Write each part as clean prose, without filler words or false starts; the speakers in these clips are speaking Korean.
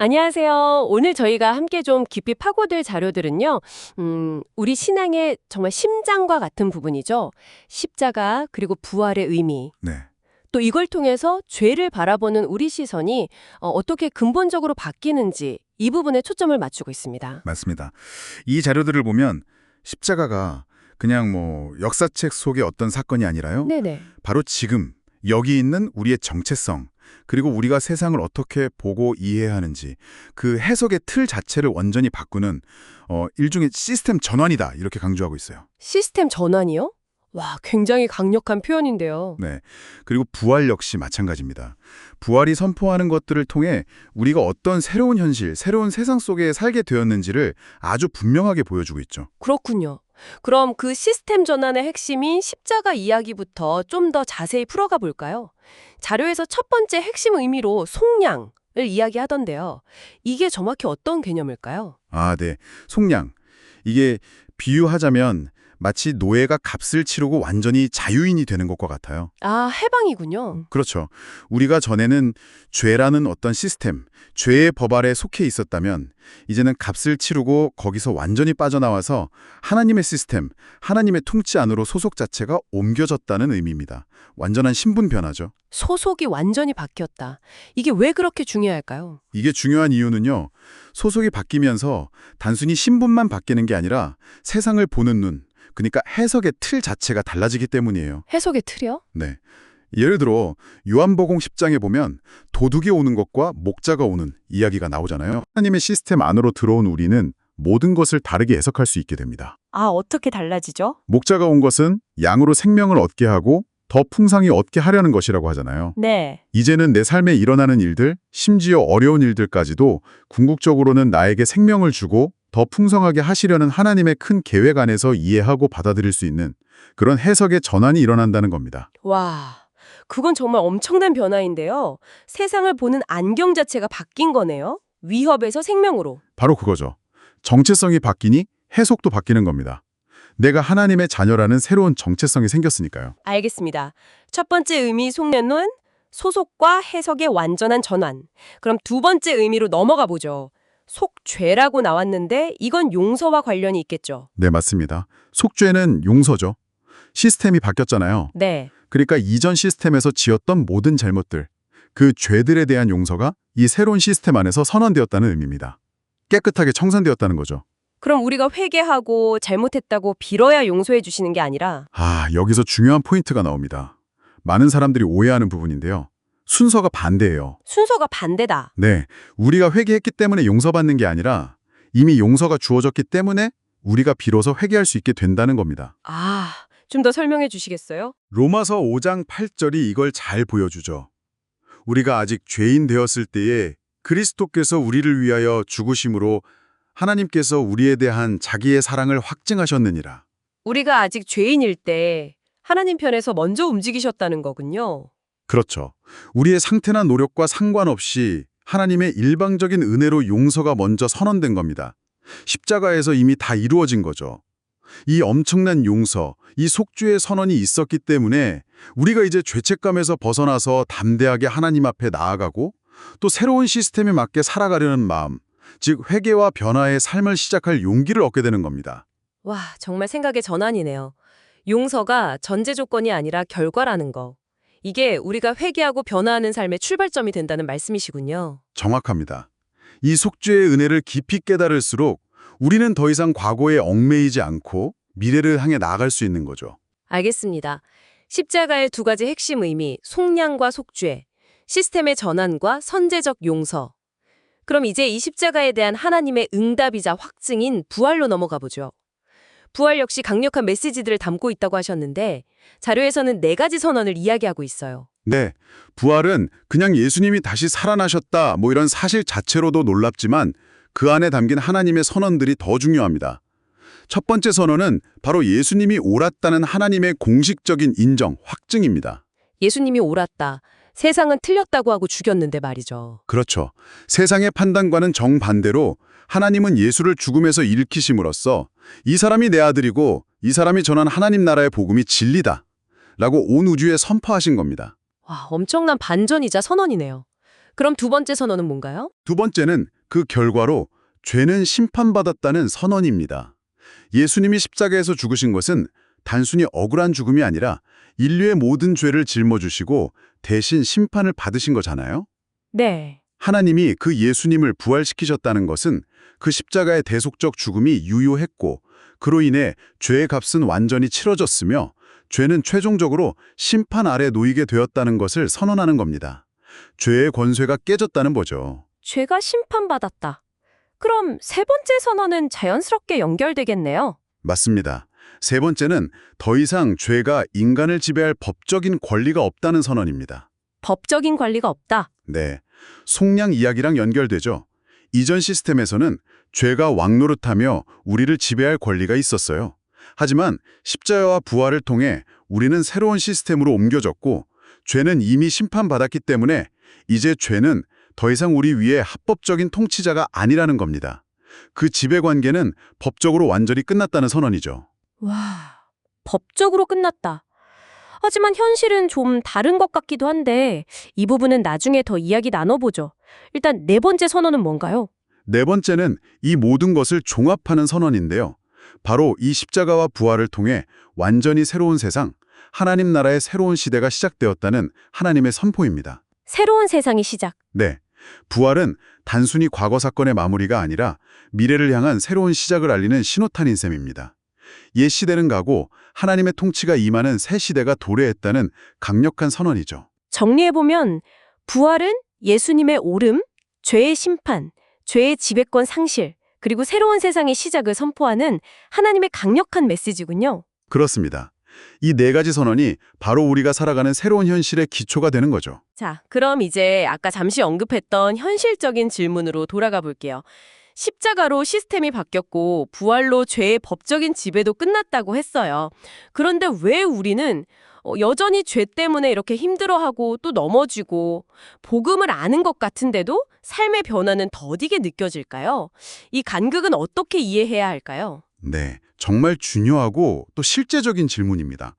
안녕하세요. 오늘 저희가 함께 좀 깊이 파고들 자료들은요, 우리 신앙의 정말 심장과 같은 부분이죠. 십자가, 그리고 부활의 의미. 네, 또 이걸 통해서 죄를 바라보는 우리 시선이 어떻게 근본적으로 바뀌는지 이 부분에 초점을 맞추고 있습니다. 맞습니다. 이 자료들을 보면 십자가가 그냥 역사책 속의 어떤 사건이 아니라요. 네네. 바로 지금 여기 있는 우리의 정체성, 그리고 우리가 세상을 어떻게 보고 이해해야 하는지 그 해석의 틀 자체를 완전히 바꾸는 일종의 시스템 전환이다 이렇게 강조하고 있어요. 시스템 전환이요? 와, 굉장히 강력한 표현인데요. 네. 그리고 부활 역시 마찬가지입니다. 부활이 선포하는 것들을 통해 우리가 어떤 새로운 현실, 새로운 세상 속에 살게 되었는지를 아주 분명하게 보여주고 있죠. 그렇군요. 그럼 그 시스템 전환의 핵심인 십자가 이야기부터 좀 더 자세히 풀어가 볼까요? 자료에서 첫 번째 핵심 의미로 속량을 이야기하던데요. 이게 정확히 어떤 개념일까요? 아, 네. 속량. 이게 비유하자면 마치 노예가 값을 치르고 완전히 자유인이 되는 것과 같아요. 아, 해방이군요. 그렇죠. 우리가 전에는 죄라는 어떤 시스템, 죄의 법 아래 속해 있었다면 이제는 값을 치르고 거기서 완전히 빠져나와서 하나님의 시스템, 하나님의 통치 안으로 소속 자체가 옮겨졌다는 의미입니다. 완전한 신분 변화죠. 소속이 완전히 바뀌었다. 이게 왜 그렇게 중요할까요? 이게 중요한 이유는요. 소속이 바뀌면서 단순히 신분만 바뀌는 게 아니라 세상을 보는 눈, 그러니까 해석의 틀 자체가 달라지기 때문이에요. 해석의 틀이요? 네. 예를 들어 요한복음 10장에 보면 도둑이 오는 것과 목자가 오는 이야기가 나오잖아요. 하나님의 시스템 안으로 들어온 우리는 모든 것을 다르게 해석할 수 있게 됩니다. 아, 어떻게 달라지죠? 목자가 온 것은 양으로 생명을 얻게 하고 더 풍성히 얻게 하려는 것이라고 하잖아요. 네. 이제는 내 삶에 일어나는 일들, 심지어 어려운 일들까지도 궁극적으로는 나에게 생명을 주고 더 풍성하게 하시려는 하나님의 큰 계획 안에서 이해하고 받아들일 수 있는 그런 해석의 전환이 일어난다는 겁니다. 와, 그건 정말 엄청난 변화인데요. 세상을 보는 안경 자체가 바뀐 거네요. 위협에서 생명으로. 바로 그거죠. 정체성이 바뀌니 해석도 바뀌는 겁니다. 내가 하나님의 자녀라는 새로운 정체성이 생겼으니까요. 알겠습니다. 첫 번째 의미 속내는 소속과 해석의 완전한 전환. 그럼 두 번째 의미로 넘어가 보죠. 속죄라고 나왔는데 이건 용서와 관련이 있겠죠. 네, 맞습니다. 속죄는 용서죠. 시스템이 바뀌었잖아요. 네. 그러니까 이전 시스템에서 지었던 모든 잘못들, 그 죄들에 대한 용서가 이 새로운 시스템 안에서 선언되었다는 의미입니다. 깨끗하게 청산되었다는 거죠. 그럼 우리가 회개하고 잘못했다고 빌어야 용서해 주시는 게 아니라 여기서 중요한 포인트가 나옵니다. 많은 사람들이 오해하는 부분인데요. 순서가 반대예요. 순서가 반대다. 네, 우리가 회개했기 때문에 용서받는 게 아니라 이미 용서가 주어졌기 때문에 우리가 비로소 회개할 수 있게 된다는 겁니다. 아, 좀 더 설명해 주시겠어요? 로마서 5장 8절이 이걸 잘 보여주죠. 우리가 아직 죄인 되었을 때에 그리스도께서 우리를 위하여 죽으심으로 하나님께서 우리에 대한 자기의 사랑을 확증하셨느니라. 우리가 아직 죄인일 때 하나님 편에서 먼저 움직이셨다는 거군요. 그렇죠. 우리의 상태나 노력과 상관없이 하나님의 일방적인 은혜로 용서가 먼저 선언된 겁니다. 십자가에서 이미 다 이루어진 거죠. 이 엄청난 용서, 이 속죄의 선언이 있었기 때문에 우리가 이제 죄책감에서 벗어나서 담대하게 하나님 앞에 나아가고 또 새로운 시스템에 맞게 살아가려는 마음, 즉 회개와 변화의 삶을 시작할 용기를 얻게 되는 겁니다. 와, 정말 생각의 전환이네요. 용서가 전제 조건이 아니라 결과라는 거. 이게 우리가 회개하고 변화하는 삶의 출발점이 된다는 말씀이시군요. 정확합니다. 이 속죄의 은혜를 깊이 깨달을수록 우리는 더 이상 과거에 얽매이지 않고 미래를 향해 나아갈 수 있는 거죠. 알겠습니다. 십자가의 두 가지 핵심 의미, 속량과 속죄, 시스템의 전환과 선제적 용서. 그럼 이제 이 십자가에 대한 하나님의 응답이자 확증인 부활로 넘어가 보죠. 부활 역시 강력한 메시지들을 담고 있다고 하셨는데 자료에서는 네 가지 선언을 이야기하고 있어요. 네, 부활은 그냥 예수님이 다시 살아나셨다 이런 사실 자체로도 놀랍지만 그 안에 담긴 하나님의 선언들이 더 중요합니다. 첫 번째 선언은 바로 예수님이 옳았다는 하나님의 공식적인 인정, 확증입니다. 예수님이 옳았다. 세상은 틀렸다고 하고 죽였는데 말이죠. 그렇죠. 세상의 판단과는 정반대로 하나님은 예수를 죽음에서 일으키심으로써 이 사람이 내 아들이고 이 사람이 전한 하나님 나라의 복음이 진리다 라고 온 우주에 선포하신 겁니다. 와, 엄청난 반전이자 선언이네요. 그럼 두 번째 선언은 뭔가요? 두 번째는 그 결과로 죄는 심판받았다는 선언입니다. 예수님이 십자가에서 죽으신 것은 단순히 억울한 죽음이 아니라 인류의 모든 죄를 짊어지시고 대신 심판을 받으신 거잖아요. 네. 하나님이 그 예수님을 부활시키셨다는 것은 그 십자가의 대속적 죽음이 유효했고 그로 인해 죄의 값은 완전히 치러졌으며 죄는 최종적으로 심판 아래 놓이게 되었다는 것을 선언하는 겁니다. 죄의 권세가 깨졌다는 거죠. 죄가 심판받았다. 그럼 세 번째 선언은 자연스럽게 연결되겠네요. 맞습니다. 세 번째는 더 이상 죄가 인간을 지배할 법적인 권리가 없다는 선언입니다. 법적인 관리가 없다. 네, 속량 이야기랑 연결되죠. 이전 시스템에서는 죄가 왕노릇하며 우리를 지배할 권리가 있었어요. 하지만 십자가와 부활을 통해 우리는 새로운 시스템으로 옮겨졌고 죄는 이미 심판받았기 때문에 이제 죄는 더 이상 우리 위에 합법적인 통치자가 아니라는 겁니다. 그 지배관계는 법적으로 완전히 끝났다는 선언이죠. 와, 법적으로 끝났다. 하지만 현실은 좀 다른 것 같기도 한데 이 부분은 나중에 더 이야기 나눠보죠. 일단 네 번째 선언은 뭔가요? 네 번째는 이 모든 것을 종합하는 선언인데요. 바로 이 십자가와 부활을 통해 완전히 새로운 세상, 하나님 나라의 새로운 시대가 시작되었다는 하나님의 선포입니다. 새로운 세상이 시작. 네, 부활은 단순히 과거 사건의 마무리가 아니라 미래를 향한 새로운 시작을 알리는 신호탄인 셈입니다. 옛 시대는 가고 하나님의 통치가 임하는 새 시대가 도래했다는 강력한 선언이죠. 정리해보면 부활은 예수님의 오름, 죄의 심판, 죄의 지배권 상실, 그리고 새로운 세상의 시작을 선포하는 하나님의 강력한 메시지군요. 그렇습니다. 이 네 가지 선언이 바로 우리가 살아가는 새로운 현실의 기초가 되는 거죠. 자, 그럼 이제 아까 잠시 언급했던 현실적인 질문으로 돌아가 볼게요. 십자가로 시스템이 바뀌었고 부활로 죄의 법적인 지배도 끝났다고 했어요. 그런데 왜 우리는 여전히 죄 때문에 이렇게 힘들어하고 또 넘어지고 복음을 아는 것 같은데도 삶의 변화는 더디게 느껴질까요? 이 간극은 어떻게 이해해야 할까요? 네, 정말 중요하고 또 실제적인 질문입니다.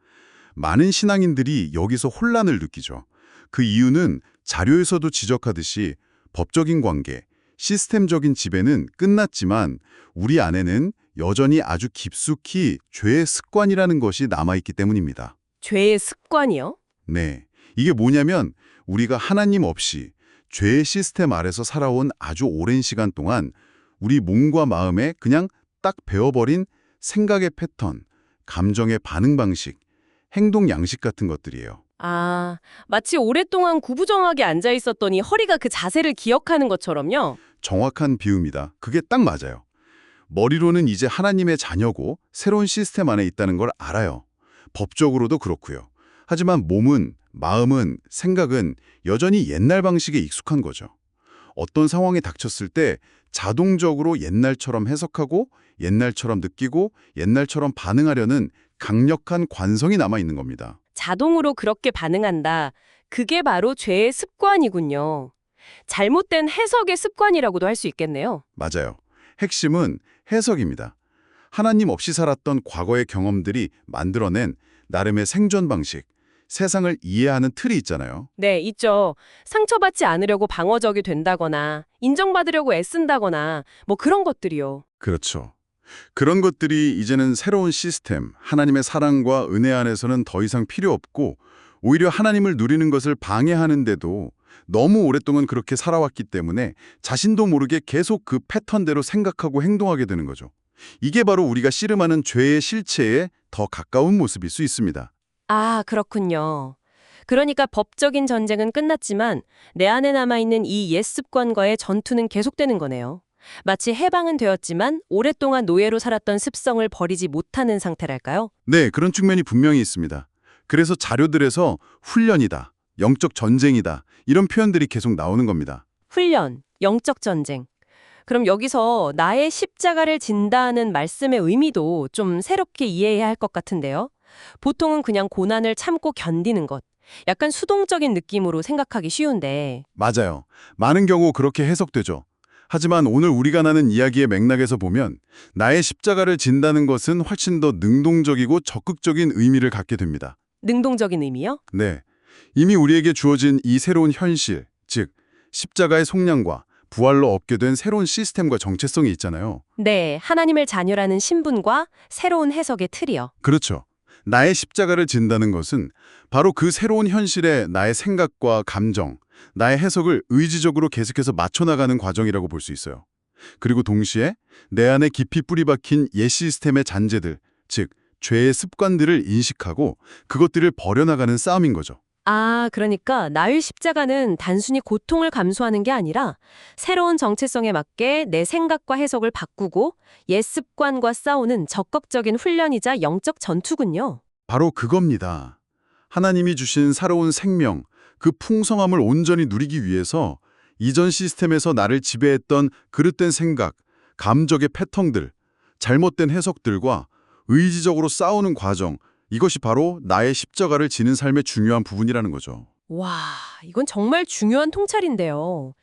많은 신앙인들이 여기서 혼란을 느끼죠. 그 이유는 자료에서도 지적하듯이 법적인 관계, 시스템적인 지배는 끝났지만 우리 안에는 여전히 아주 깊숙이 죄의 습관이라는 것이 남아있기 때문입니다. 죄의 습관이요? 네, 이게 뭐냐면 우리가 하나님 없이 죄의 시스템 아래서 살아온 아주 오랜 시간 동안 우리 몸과 마음에 그냥 딱 배워버린 생각의 패턴, 감정의 반응 방식, 행동 양식 같은 것들이에요. 아, 마치 오랫동안 구부정하게 앉아 있었더니 허리가 그 자세를 기억하는 것처럼요. 정확한 비유입니다. 그게 딱 맞아요. 머리로는 이제 하나님의 자녀고 새로운 시스템 안에 있다는 걸 알아요. 법적으로도 그렇고요. 하지만 몸은, 마음은, 생각은 여전히 옛날 방식에 익숙한 거죠. 어떤 상황이 닥쳤을 때 자동적으로 옛날처럼 해석하고 옛날처럼 느끼고 옛날처럼 반응하려는 강력한 관성이 남아있는 겁니다. 자동으로 그렇게 반응한다. 그게 바로 죄의 습관이군요. 잘못된 해석의 습관이라고도 할 수 있겠네요. 맞아요. 핵심은 해석입니다. 하나님 없이 살았던 과거의 경험들이 만들어낸 나름의 생존 방식, 세상을 이해하는 틀이 있잖아요. 네, 있죠. 상처받지 않으려고 방어적이 된다거나 인정받으려고 애쓴다거나 뭐 그런 것들이요. 그렇죠. 그런 것들이 이제는 새로운 시스템, 하나님의 사랑과 은혜 안에서는 더 이상 필요 없고 오히려 하나님을 누리는 것을 방해하는데도 너무 오랫동안 그렇게 살아왔기 때문에 자신도 모르게 계속 그 패턴대로 생각하고 행동하게 되는 거죠. 이게 바로 우리가 씨름하는 죄의 실체에 더 가까운 모습일 수 있습니다. 아, 그렇군요. 그러니까 법적인 전쟁은 끝났지만 내 안에 남아있는 이 옛 습관과의 전투는 계속되는 거네요. 마치 해방은 되었지만 오랫동안 노예로 살았던 습성을 버리지 못하는 상태랄까요? 네, 그런 측면이 분명히 있습니다. 그래서 자료들에서 훈련이다, 영적 전쟁이다 이런 표현들이 계속 나오는 겁니다. 훈련, 영적 전쟁. 그럼 여기서 나의 십자가를 진다는 말씀의 의미도 좀 새롭게 이해해야 할 것 같은데요. 보통은 그냥 고난을 참고 견디는 것, 약간 수동적인 느낌으로 생각하기 쉬운데. 맞아요. 많은 경우 그렇게 해석되죠. 하지만 오늘 우리가 나눈 이야기의 맥락에서 보면 나의 십자가를 진다는 것은 훨씬 더 능동적이고 적극적인 의미를 갖게 됩니다. 능동적인 의미요? 네, 이미 우리에게 주어진 이 새로운 현실, 즉 십자가의 속량과 부활로 얻게 된 새로운 시스템과 정체성이 있잖아요. 네, 하나님의 자녀라는 신분과 새로운 해석의 틀이요. 그렇죠. 나의 십자가를 진다는 것은 바로 그 새로운 현실에 나의 생각과 감정, 나의 해석을 의지적으로 계속해서 맞춰나가는 과정이라고 볼 수 있어요. 그리고 동시에 내 안에 깊이 뿌리박힌 옛 시스템의 잔재들, 즉 죄의 습관들을 인식하고 그것들을 버려나가는 싸움인 거죠. 아, 그러니까 나의 십자가는 단순히 고통을 감수하는 게 아니라 새로운 정체성에 맞게 내 생각과 해석을 바꾸고 옛 습관과 싸우는 적극적인 훈련이자 영적 전투군요. 바로 그겁니다. 하나님이 주신 살아온 생명, 그 풍성함을 온전히 누리기 위해서 이전 시스템에서 나를 지배했던 그릇된 생각, 감정의 패턴들, 잘못된 해석들과 의지적으로 싸우는 과정, 이것이 바로 나의 십자가를 지는 삶의 중요한 부분이라는 거죠. 와, 이건 정말 중요한 통찰인데요.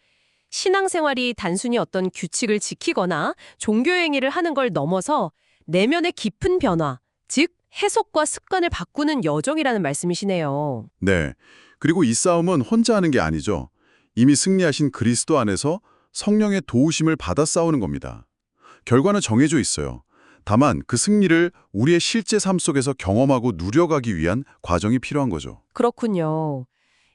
신앙생활이 단순히 어떤 규칙을 지키거나 종교 행위를 하는 걸 넘어서 내면의 깊은 변화, 즉 해석과 습관을 바꾸는 여정이라는 말씀이시네요. 네. 그리고 이 싸움은 혼자 하는 게 아니죠. 이미 승리하신 그리스도 안에서 성령의 도우심을 받아 싸우는 겁니다. 결과는 정해져 있어요. 다만 그 승리를 우리의 실제 삶 속에서 경험하고 누려가기 위한 과정이 필요한 거죠. 그렇군요.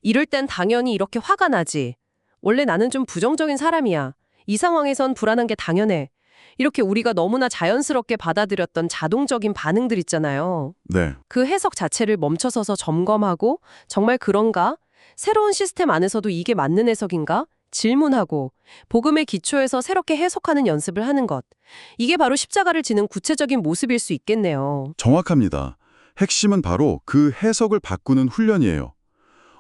이럴 땐 당연히 이렇게 화가 나지. 원래 나는 좀 부정적인 사람이야. 이 상황에선 불안한 게 당연해. 이렇게 우리가 너무나 자연스럽게 받아들였던 자동적인 반응들 있잖아요. 네. 그 해석 자체를 멈춰서서 점검하고 정말 그런가? 새로운 시스템 안에서도 이게 맞는 해석인가? 질문하고 복음의 기초에서 새롭게 해석하는 연습을 하는 것. 이게 바로 십자가를 지는 구체적인 모습일 수 있겠네요. 정확합니다. 핵심은 바로 그 해석을 바꾸는 훈련이에요.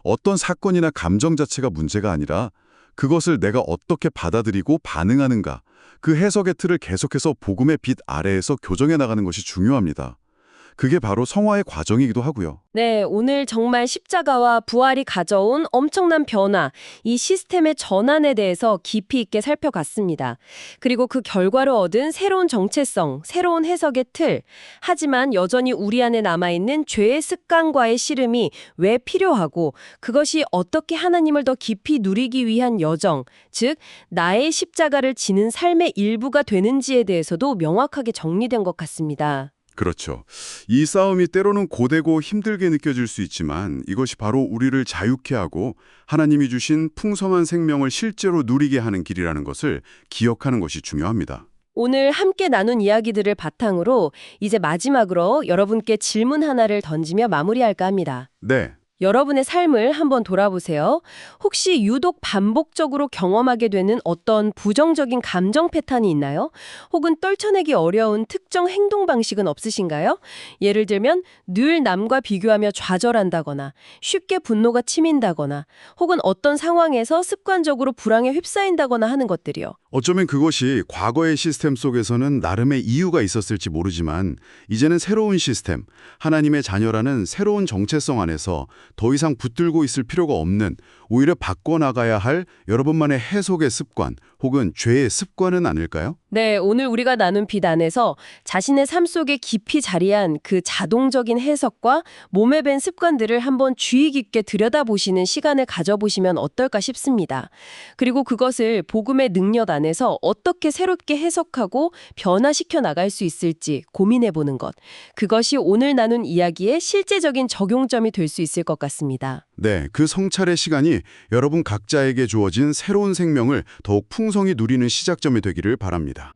어떤 사건이나 감정 자체가 문제가 아니라 그것을 내가 어떻게 받아들이고 반응하는가, 그 해석의 틀을 계속해서 복음의 빛 아래에서 교정해 나가는 것이 중요합니다. 그게 바로 성화의 과정이기도 하고요. 네, 오늘 정말 십자가와 부활이 가져온 엄청난 변화, 이 시스템의 전환에 대해서 깊이 있게 살펴봤습니다. 그리고 그 결과로 얻은 새로운 정체성, 새로운 해석의 틀, 하지만 여전히 우리 안에 남아있는 죄의 습관과의 씨름이 왜 필요하고 그것이 어떻게 하나님을 더 깊이 누리기 위한 여정, 즉 나의 십자가를 지는 삶의 일부가 되는지에 대해서도 명확하게 정리된 것 같습니다. 그렇죠. 이 싸움이 때로는 고되고 힘들게 느껴질 수 있지만 이것이 바로 우리를 자유케 하고 하나님이 주신 풍성한 생명을 실제로 누리게 하는 길이라는 것을 기억하는 것이 중요합니다. 오늘 함께 나눈 이야기들을 바탕으로 이제 마지막으로 여러분께 질문 하나를 던지며 마무리할까 합니다. 네. 여러분의 삶을 한번 돌아보세요. 혹시 유독 반복적으로 경험하게 되는 어떤 부정적인 감정 패턴이 있나요? 혹은 떨쳐내기 어려운 특정 행동 방식은 없으신가요? 예를 들면 늘 남과 비교하며 좌절한다거나 쉽게 분노가 치민다거나 혹은 어떤 상황에서 습관적으로 불안에 휩싸인다거나 하는 것들이요. 어쩌면 그것이 과거의 시스템 속에서는 나름의 이유가 있었을지 모르지만 이제는 새로운 시스템, 하나님의 자녀라는 새로운 정체성 안에서 더 이상 붙들고 있을 필요가 없는, 오히려 바꿔나가야 할 여러분만의 해석의 습관 혹은 죄의 습관은 아닐까요? 네, 오늘 우리가 나눈 빛 안에서 자신의 삶 속에 깊이 자리한 그 자동적인 해석과 몸에 밴 습관들을 한번 주의 깊게 들여다보시는 시간을 가져보시면 어떨까 싶습니다. 그리고 그것을 복음의 능력 안에서 어떻게 새롭게 해석하고 변화시켜 나갈 수 있을지 고민해보는 것. 그것이 오늘 나눈 이야기의 실제적인 적용점이 될 수 있을 것 같습니다. 네, 그 성찰의 시간이 여러분 각자에게 주어진 새로운 생명을 더욱 풍성히 누리는 시작점이 되기를 바랍니다.